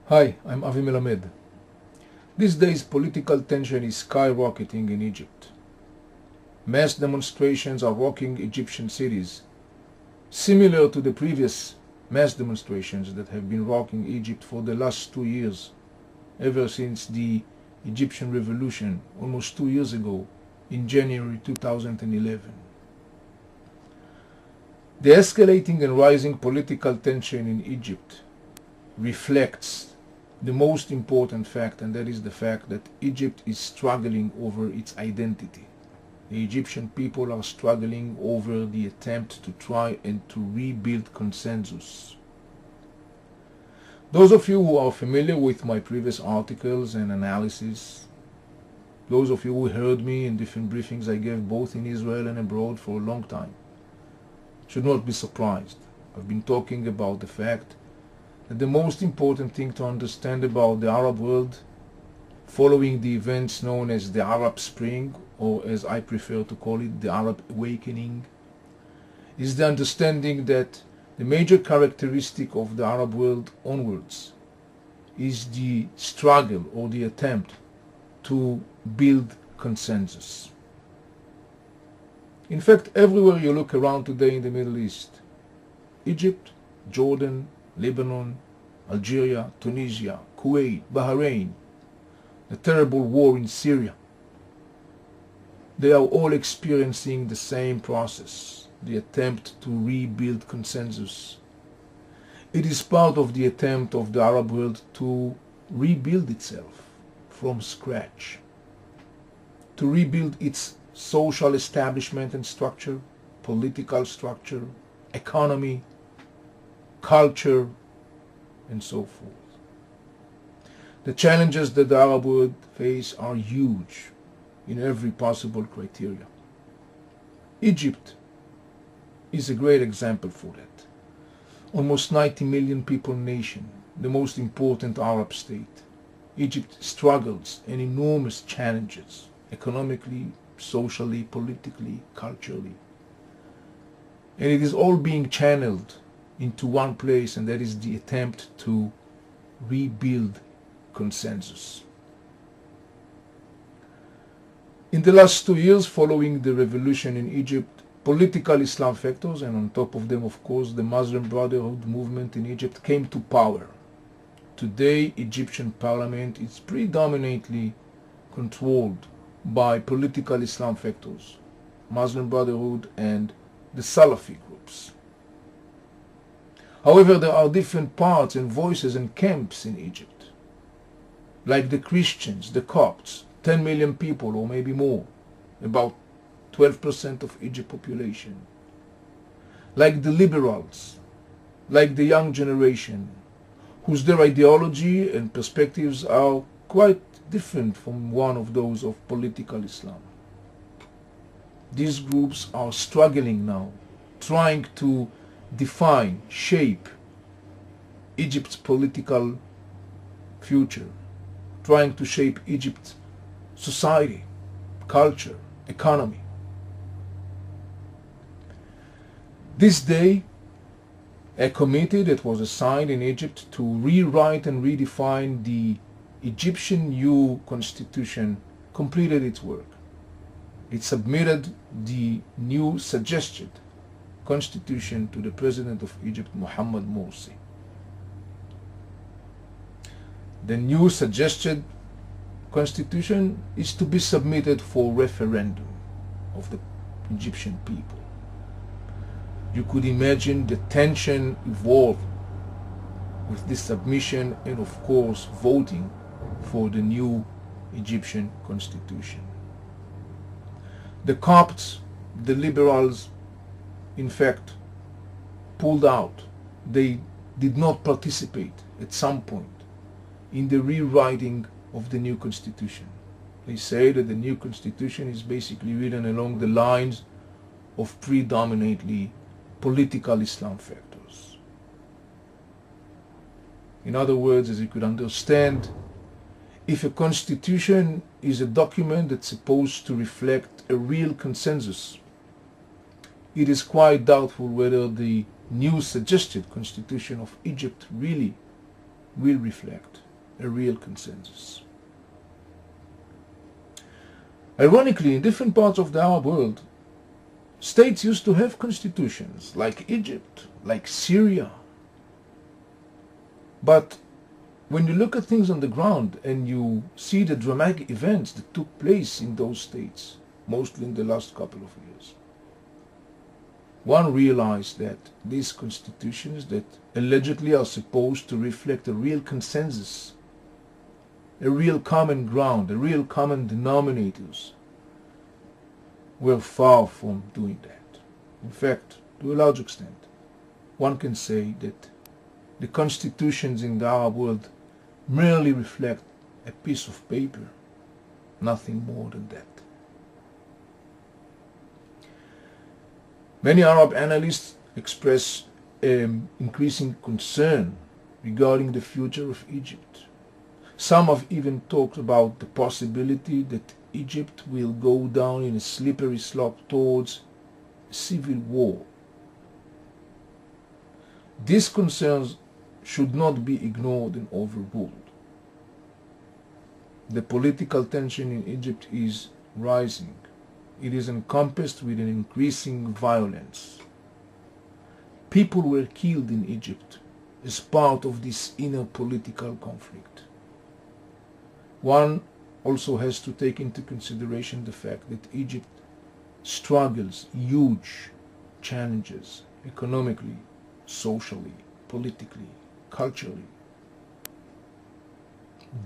Hi, I'm Avi Melamed. These days political tension is skyrocketing in Egypt. Mass demonstrations are rocking Egyptian cities, similar to the previous mass demonstrations that have been rocking Egypt for the last 2 years, ever since the Egyptian Revolution almost 2 years ago in January 2011. The escalating and rising political tension in Egypt reflects the most important fact, and that is the fact that Egypt is struggling over its identity. The Egyptian people are struggling over the attempt to try and to rebuild consensus. Those of you who are familiar with my previous articles and analysis, those of you who heard me in different briefings I gave both in Israel and abroad for a long time, should not be surprised. I've been talking about the fact that the most important thing to understand about the Arab world following the events known as the Arab Spring, or as I prefer to call it, the Arab Awakening, is the understanding that the major characteristic of the Arab world onwards is the struggle or the attempt to build consensus. In fact, everywhere you look around today in the Middle East, Egypt, Jordan, Lebanon, Algeria, Tunisia, Kuwait, Bahrain, the terrible war in Syria, they are all experiencing the same process, the attempt to rebuild consensus. It is part of the attempt of the Arab world to rebuild itself from scratch, to rebuild its social establishment and structure, political structure, economy, culture, and so forth. The challenges that the Arab world face are huge in every possible criteria. Egypt is a great example for that. Almost 90 million people nation, the most important Arab state. Egypt struggles and enormous challenges, economically, socially, politically, culturally. And it is all being channeled into one place, and that is the attempt to rebuild consensus. In the last 2 years following the revolution in Egypt, political Islam factors, and on top of them, of course, the Muslim Brotherhood movement in Egypt, came to power. Today, Egyptian parliament is predominantly controlled by political Islam factors, Muslim Brotherhood and the Salafi groups. However, there are different parts and voices and camps in Egypt, like the Christians, the Copts, 10 million people or maybe more, about 12% of Egypt's population, like the liberals, like the young generation, whose their ideology and perspectives are quite different from one of those of political Islam. These groups are struggling now, trying to define, shape Egypt's political future, trying to shape Egypt's society, culture, economy. This day, a committee that was assigned in Egypt to rewrite and redefine the Egyptian new constitution completed its work. It submitted the new suggested constitution to the President of Egypt, Mohammed Morsi. The new suggested constitution is to be submitted for referendum of the Egyptian people. You could imagine the tension involved with this submission and, of course, voting for the new Egyptian constitution. The Copts, the liberals, in fact, pulled out. They did not participate at some point in the rewriting of the new constitution. They say that the new constitution is basically written along the lines of predominantly political Islam factors. In other words, as you could understand, if a constitution is a document that's supposed to reflect a real consensus, it is quite doubtful whether the new suggested constitution of Egypt really will reflect a real consensus. Ironically, in different parts of the Arab world, states used to have constitutions, like Egypt, like Syria. But when you look at things on the ground and you see the dramatic events that took place in those states, mostly in the last couple of years, one realized that these constitutions that allegedly are supposed to reflect a real consensus, a real common ground, a real common denominators, were far from doing that. In fact, to a large extent, one can say that the constitutions in the Arab world merely reflect a piece of paper, nothing more than that. Many Arab analysts express increasing concern regarding the future of Egypt. Some have even talked about the possibility that Egypt will go down in a slippery slope towards civil war. These concerns should not be ignored and overruled. The political tension in Egypt is rising. It is encompassed with an increasing violence. People were killed in Egypt as part of this inner political conflict. One also has to take into consideration the fact that Egypt struggles huge challenges economically, socially, politically, culturally.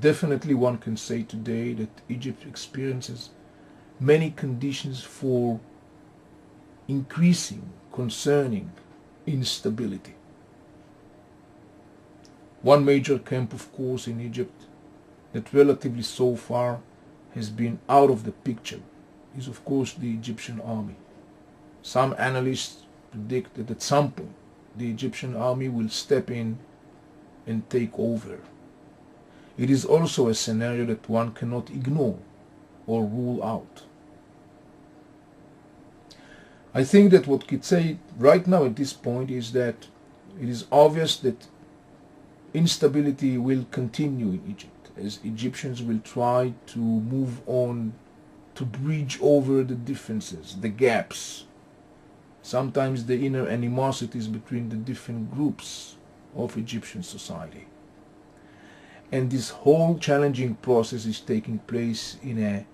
Definitely one can say today that Egypt experiences many conditions for increasing, concerning instability. One major camp, of course, in Egypt that relatively so far has been out of the picture is, of course, the Egyptian army. Some analysts predict that at some point the Egyptian army will step in and take over. It is also a scenario that one cannot ignore or rule out. I think that what we could say right now at this point is that it is obvious that instability will continue in Egypt as Egyptians will try to move on, to bridge over the differences, the gaps, sometimes the inner animosities between the different groups of Egyptian society. And this whole challenging process is taking place in a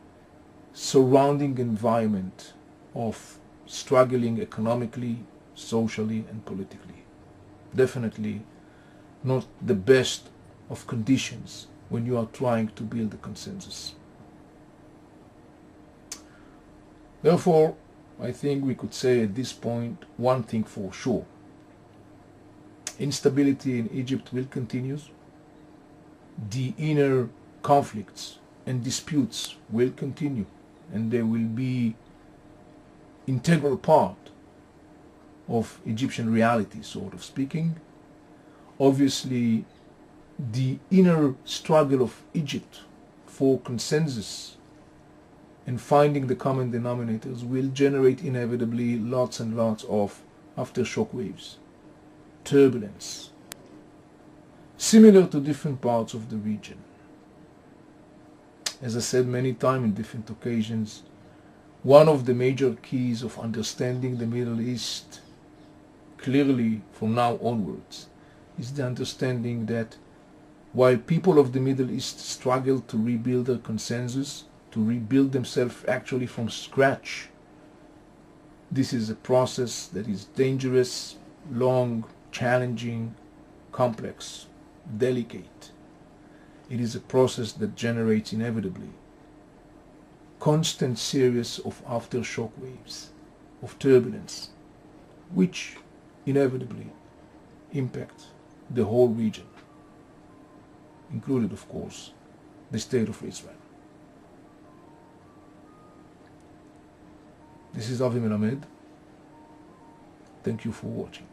surrounding environment of struggling economically, socially, and politically. Definitely not the best of conditions when you are trying to build a consensus. Therefore, I think we could say at this point one thing for sure. Instability in Egypt will continue. The inner conflicts and disputes will continue, and they will be integral part of Egyptian reality, sort of speaking. Obviously, the inner struggle of Egypt for consensus and finding the common denominators will generate inevitably lots and lots of aftershock waves, turbulence, similar to different parts of the region. As I said many times in different occasions, one of the major keys of understanding the Middle East clearly from now onwards is the understanding that while people of the Middle East struggle to rebuild their consensus, to rebuild themselves actually from scratch, this is a process that is dangerous, long, challenging, complex, delicate. It is a process that generates inevitably constant series of aftershock waves, of turbulence, which inevitably impact the whole region, included, of course, the State of Israel. This is Avi Melamed. Thank you for watching.